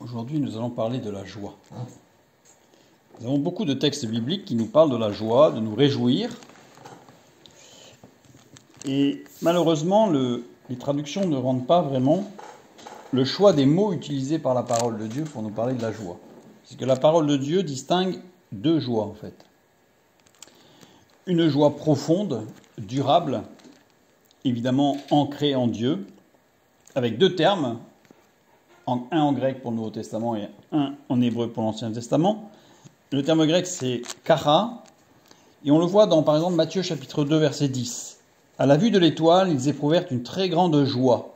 Aujourd'hui, nous allons parler de la joie. Nous avons beaucoup de textes bibliques qui nous parlent de la joie, de nous réjouir. Et malheureusement, les traductions ne rendent pas vraiment le choix des mots utilisés par la parole de Dieu pour nous parler de la joie. C'est que la parole de Dieu distingue deux joies, en fait. Une joie profonde, durable, évidemment ancrée en Dieu, avec deux termes, un en grec pour le Nouveau Testament et un en hébreu pour l'Ancien Testament. Le terme grec, c'est kara, et on le voit dans, par exemple, Matthieu chapitre 2, verset 10. À la vue de l'étoile, ils éprouvèrent une très grande joie.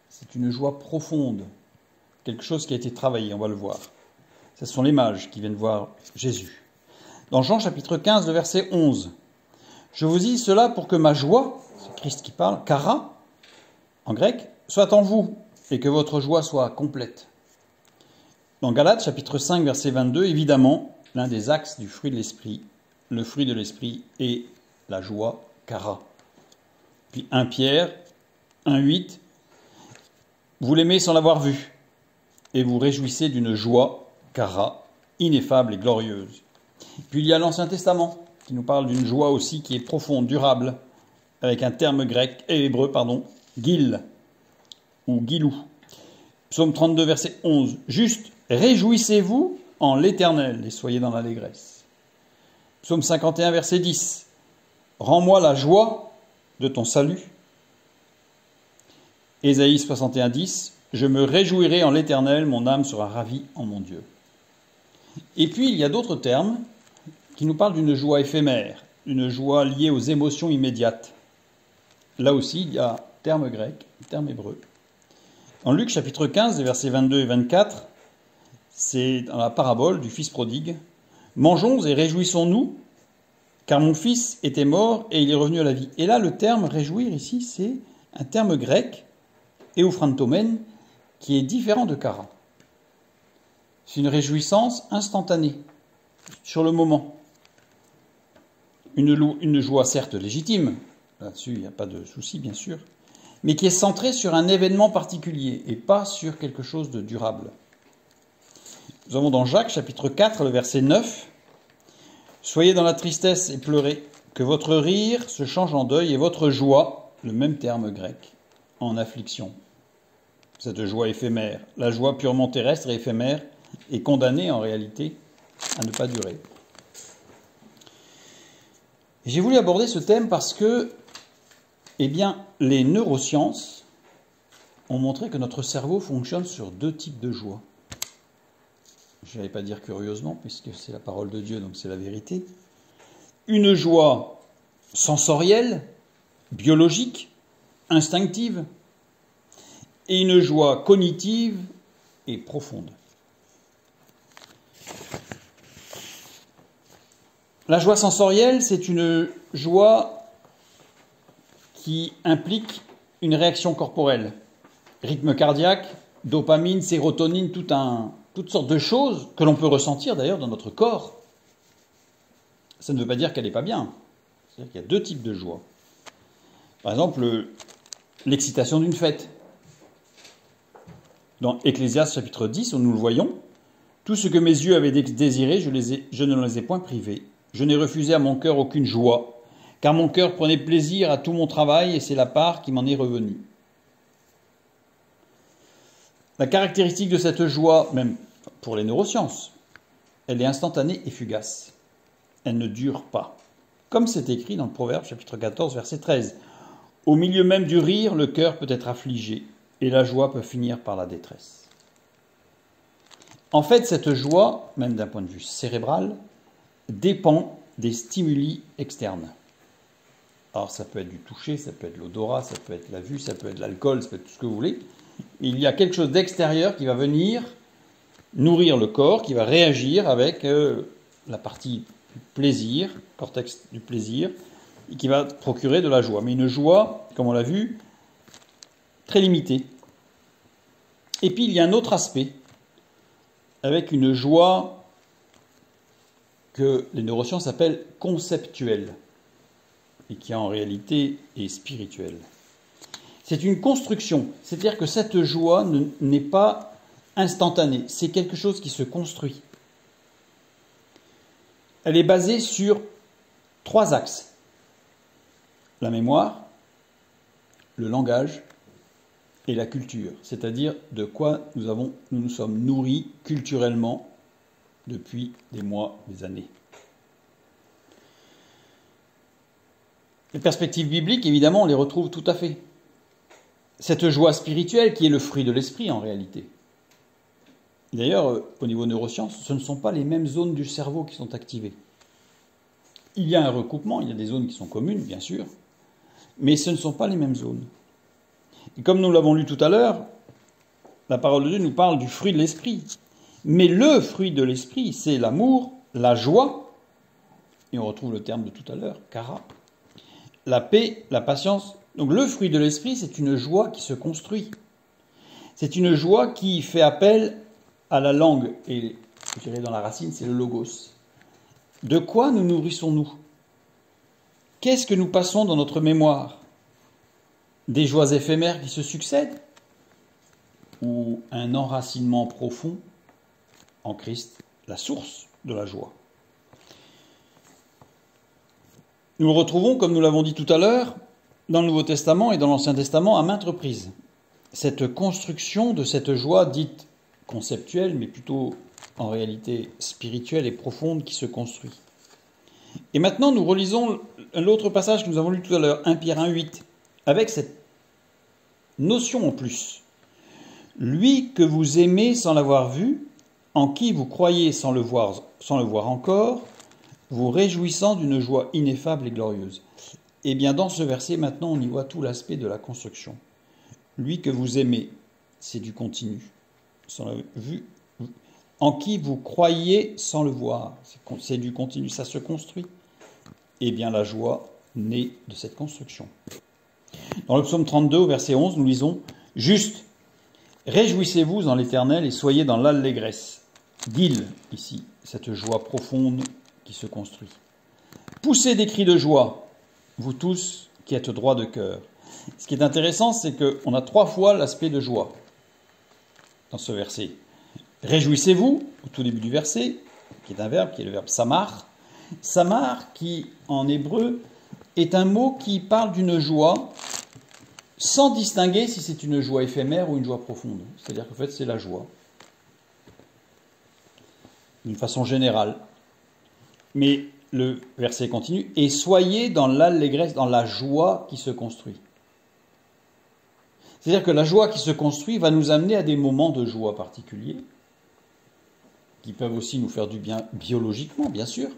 C'est une joie profonde, quelque chose qui a été travaillé, on va le voir. Ce sont les mages qui viennent voir Jésus. Dans Jean chapitre 15, le verset 11, « Je vous dis cela pour que ma joie, c'est Christ qui parle, kara, en grec, soit en vous, et que votre joie soit complète. » Dans Galates chapitre 5, verset 22, évidemment, l'un des axes du fruit de l'esprit, le fruit de l'esprit est la joie, kara. Puis 1 Pierre 1,8, « Vous l'aimez sans l'avoir vu, et vous réjouissez d'une joie, kara, ineffable et glorieuse. » Puis il y a l'Ancien Testament, qui nous parle d'une joie aussi qui est profonde, durable, avec un terme grec et hébreu, gil, ou gilou. Psaume 32, verset 11, « Juste, réjouissez-vous en l'Éternel et soyez dans l'allégresse. » Psaume 51, verset 10, « Rends-moi la joie de ton salut. » Ésaïe 61, 10, « Je me réjouirai en l'Éternel, mon âme sera ravie en mon Dieu. » Et puis il y a d'autres termes qui nous parlent d'une joie éphémère, une joie liée aux émotions immédiates. Là aussi, il y a terme grec, terme hébreu. En Luc chapitre 15, versets 22 et 24, c'est dans la parabole du fils prodigue. « Mangeons et réjouissons-nous, car mon fils était mort et il est revenu à la vie. » Et là, le terme « réjouir » ici, c'est un terme grec, euphrantomen, qui est différent de kara. C'est une réjouissance instantanée, sur le moment. Une joie certes légitime, là-dessus il n'y a pas de souci bien sûr, mais qui est centrée sur un événement particulier et pas sur quelque chose de durable. Nous avons dans Jacques chapitre 4, le verset 9, « Soyez dans la tristesse et pleurez, que votre rire se change en deuil et votre joie, le même terme grec, en affliction. » Cette joie éphémère, la joie purement terrestre et éphémère, est condamnée en réalité à ne pas durer. J'ai voulu aborder ce thème parce que, les neurosciences ont montré que notre cerveau fonctionne sur deux types de joie. Je n'allais pas dire curieusement, puisque c'est la parole de Dieu, donc c'est la vérité. Une joie sensorielle, biologique, instinctive, et une joie cognitive et profonde. La joie sensorielle, c'est une joie qui implique une réaction corporelle. Rythme cardiaque, dopamine, sérotonine, toutes sortes de choses que l'on peut ressentir d'ailleurs dans notre corps. Ça ne veut pas dire qu'elle n'est pas bien. C'est-à-dire qu'il y a deux types de joie. Par exemple, l'excitation d'une fête. Dans Ecclésiaste chapitre 10, où nous le voyons, « Tout ce que mes yeux avaient désiré, je ne les ai point privés. Je n'ai refusé à mon cœur aucune joie, car mon cœur prenait plaisir à tout mon travail, et c'est la part qui m'en est revenue. » La caractéristique de cette joie, même pour les neurosciences, elle est instantanée et fugace. Elle ne dure pas. Comme c'est écrit dans le Proverbe chapitre 14, verset 13. « Au milieu même du rire, le cœur peut être affligé, et la joie peut finir par la détresse. » En fait, cette joie, même d'un point de vue cérébral, dépend des stimuli externes. Alors ça peut être du toucher, ça peut être l'odorat, ça peut être la vue, ça peut être l'alcool, ça peut être tout ce que vous voulez. Mais il y a quelque chose d'extérieur qui va venir nourrir le corps, qui va réagir avec la partie du plaisir, cortex du plaisir, et qui va procurer de la joie. Mais une joie, comme on l'a vu, très limitée. Et puis il y a un autre aspect, avec une joie que les neurosciences appellent conceptuelle, et qui en réalité est spirituelle. C'est une construction, c'est-à-dire que cette joie n'est pas instantanée, c'est quelque chose qui se construit. Elle est basée sur 3 axes. La mémoire, le langage et la culture, c'est-à-dire de quoi nous nous sommes nourris culturellement depuis des mois, des années. Les perspectives bibliques, évidemment, on les retrouve tout à fait. Cette joie spirituelle qui est le fruit de l'esprit en réalité. D'ailleurs, au niveau neurosciences, ce ne sont pas les mêmes zones du cerveau qui sont activées. Il y a un recoupement, il y a des zones qui sont communes, bien sûr, mais ce ne sont pas les mêmes zones. Et comme nous l'avons lu tout à l'heure, la parole de Dieu nous parle du fruit de l'esprit. Mais le fruit de l'esprit, c'est l'amour, la joie, et on retrouve le terme de tout à l'heure, kara, la paix, la patience. Donc le fruit de l'esprit, c'est une joie qui se construit. C'est une joie qui fait appel à la langue, et je dirais dans la racine, c'est le logos. De quoi nous nourrissons-nous? Qu'est-ce que nous passons dans notre mémoire? Des joies éphémères qui se succèdent? Ou un enracinement profond en Christ, la source de la joie? Nous le retrouvons, comme nous l'avons dit tout à l'heure, dans le Nouveau Testament et dans l'Ancien Testament à maintes reprises. Cette construction de cette joie dite conceptuelle, mais plutôt en réalité spirituelle et profonde qui se construit. Et maintenant, nous relisons l'autre passage que nous avons lu tout à l'heure, 1 Pierre 1,8, avec cette notion en plus. Lui que vous aimez sans l'avoir vu, en qui vous croyez sans le voir encore, vous réjouissant d'une joie ineffable et glorieuse. Eh bien, dans ce verset, maintenant, on y voit tout l'aspect de la construction. Lui que vous aimez, c'est du continu. Sans l'avoir vu, en qui vous croyez sans le voir, c'est du continu, ça se construit. Eh bien, la joie naît de cette construction. Dans le psaume 32, au verset 11, nous lisons « Juste, réjouissez-vous dans l'Éternel et soyez dans l'allégresse. » Guile, ici, cette joie profonde qui se construit. Poussez des cris de joie, vous tous qui êtes droits de cœur. Ce qui est intéressant, c'est qu'on a 3 fois l'aspect de joie dans ce verset. Réjouissez-vous, au tout début du verset, qui est un verbe, qui est le verbe samar. Samar, qui en hébreu est un mot qui parle d'une joie sans distinguer si c'est une joie éphémère ou une joie profonde. C'est-à-dire qu'en fait, c'est la joie, d'une façon générale. Mais le verset continue, « Et soyez dans l'allégresse, dans la joie qui se construit. » C'est-à-dire que la joie qui se construit va nous amener à des moments de joie particuliers, qui peuvent aussi nous faire du bien biologiquement, bien sûr,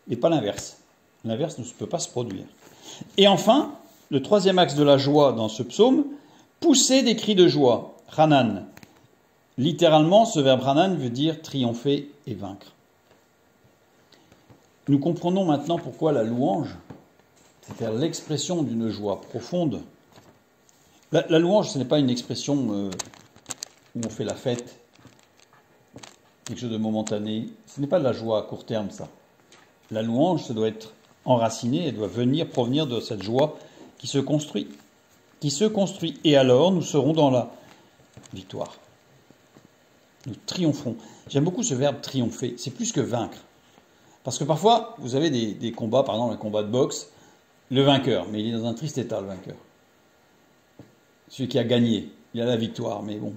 mais pas l'inverse. L'inverse ne peut pas se produire. Et enfin, le 3e axe de la joie dans ce psaume, pousser des cris de joie, Hanan. Littéralement, ce verbe Hanan veut dire triompher et vaincre. Nous comprenons maintenant pourquoi la louange, c'est-à-dire l'expression d'une joie profonde. La louange, ce n'est pas une expression où on fait la fête, quelque chose de momentané. Ce n'est pas de la joie à court terme, ça. La louange, ça doit être enraciné, elle doit provenir de cette joie qui se construit. Qui se construit. Et alors, nous serons dans la victoire. Nous triompherons. J'aime beaucoup ce verbe triompher. C'est plus que vaincre. Parce que parfois, vous avez des combats, par exemple un combat de boxe, le vainqueur, mais il est dans un triste état, le vainqueur. Celui qui a gagné, il a la victoire, mais bon.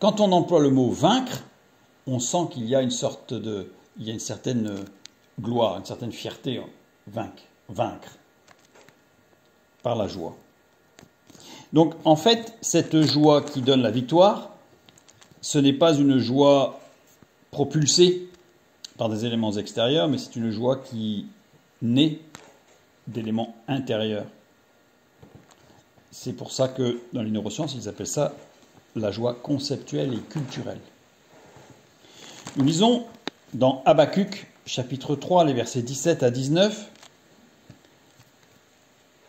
Quand on emploie le mot vaincre, on sent qu'il y a une certaine gloire, une certaine fierté, vaincre, par la joie. Donc, en fait, cette joie qui donne la victoire, ce n'est pas une joie propulsée par des éléments extérieurs, mais c'est une joie qui naît d'éléments intérieurs. C'est pour ça que dans les neurosciences, ils appellent ça la joie conceptuelle et culturelle. Nous lisons dans Habakkuk, chapitre 3, les versets 17 à 19,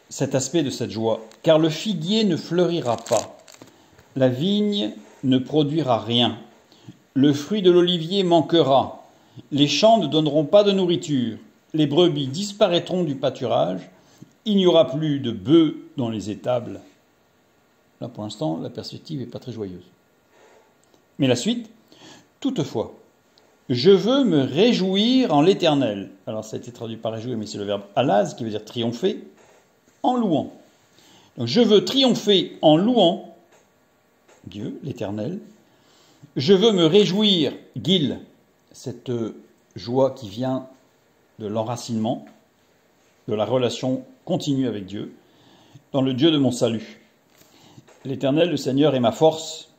cet aspect de cette joie. « Car le figuier ne fleurira pas, la vigne ne produira rien, le fruit de l'olivier manquera, les champs ne donneront pas de nourriture, les brebis disparaîtront du pâturage, il n'y aura plus de bœufs dans les étables. » Là, pour l'instant, la perspective n'est pas très joyeuse. Mais la suite, toutefois, je veux me réjouir en l'Éternel. Alors ça a été traduit par réjouir, mais c'est le verbe alaz qui veut dire triompher, en louant. Donc je veux triompher en louant Dieu, l'Éternel. Je veux me réjouir, Gil, cette joie qui vient de l'enracinement, de la relation continue avec Dieu, dans le Dieu de mon salut. L'Éternel, le Seigneur, est ma force.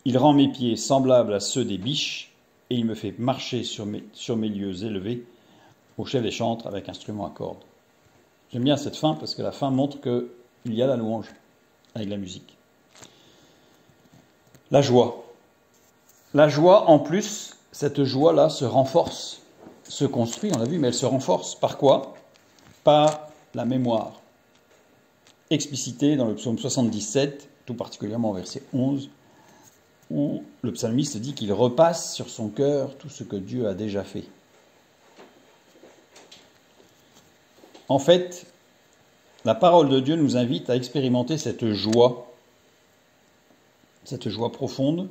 Il rend mes pieds semblables à ceux des biches, et il me fait marcher sur mes lieux élevés, au chef des chantres avec instrument à cordes. J'aime bien cette fin, parce que la fin montre qu'il y a la louange avec la musique. La joie. La joie, en plus, cette joie-là se renforce, se construit, on l'a vu, mais elle se renforce. Par quoi? Par la mémoire. Explicitée dans le psaume 77, tout particulièrement au verset 11, où le psalmiste dit qu'il repasse sur son cœur tout ce que Dieu a déjà fait. En fait, la parole de Dieu nous invite à expérimenter cette joie profonde,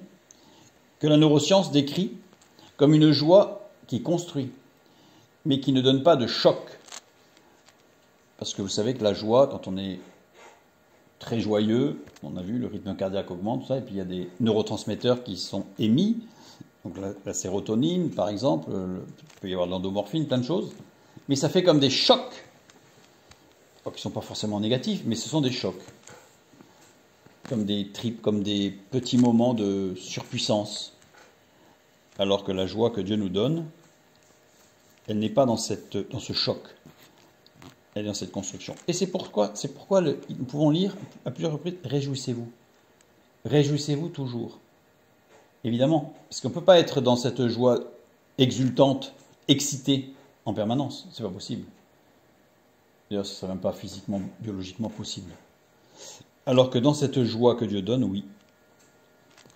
que la neuroscience décrit comme une joie qui construit, mais qui ne donne pas de choc. Parce que vous savez que la joie, quand on est très joyeux, on a vu, le rythme cardiaque augmente, tout ça, et puis il y a des neurotransmetteurs qui sont émis, donc la sérotonine par exemple, il peut y avoir de l'endomorphine, plein de choses, mais ça fait comme des chocs, qui ne sont pas forcément négatifs, mais ce sont des chocs, comme des tripes, comme des petits moments de surpuissance, alors que la joie que Dieu nous donne, elle n'est pas dans ce choc, elle est dans cette construction. Et c'est pourquoi nous pouvons lire à plusieurs reprises « Réjouissez-vous ». Réjouissez-vous toujours. Évidemment, parce qu'on ne peut pas être dans cette joie exultante, excitée en permanence. C'est pas possible. D'ailleurs, ce ne serait même pas physiquement, biologiquement possible. Alors que dans cette joie que Dieu donne, oui.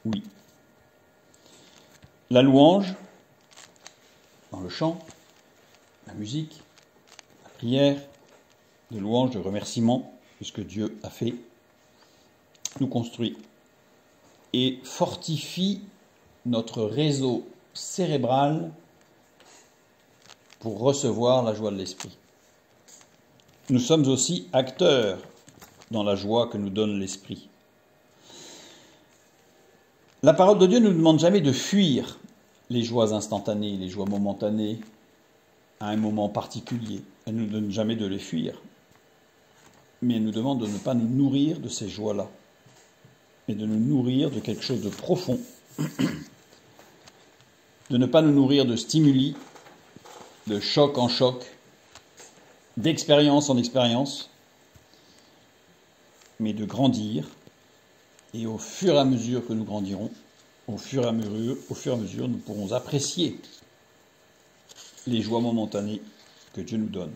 Oui. La louange, dans le chant, la musique, la prière, de louange, de remerciement, puisque Dieu a fait, nous construit et fortifie notre réseau cérébral pour recevoir la joie de l'esprit. Nous sommes aussi acteurs dans la joie que nous donne l'esprit. La parole de Dieu ne nous demande jamais de fuir les joies instantanées, les joies momentanées, à un moment particulier. Elle ne nous donne jamais de les fuir. Mais elle nous demande de ne pas nous nourrir de ces joies-là, mais de nous nourrir de quelque chose de profond, de ne pas nous nourrir de stimuli, de choc en choc, d'expérience en expérience, mais de grandir, et au fur et à mesure que nous grandirons, au fur et à mesure, nous pourrons apprécier les joies momentanées que Dieu nous donne.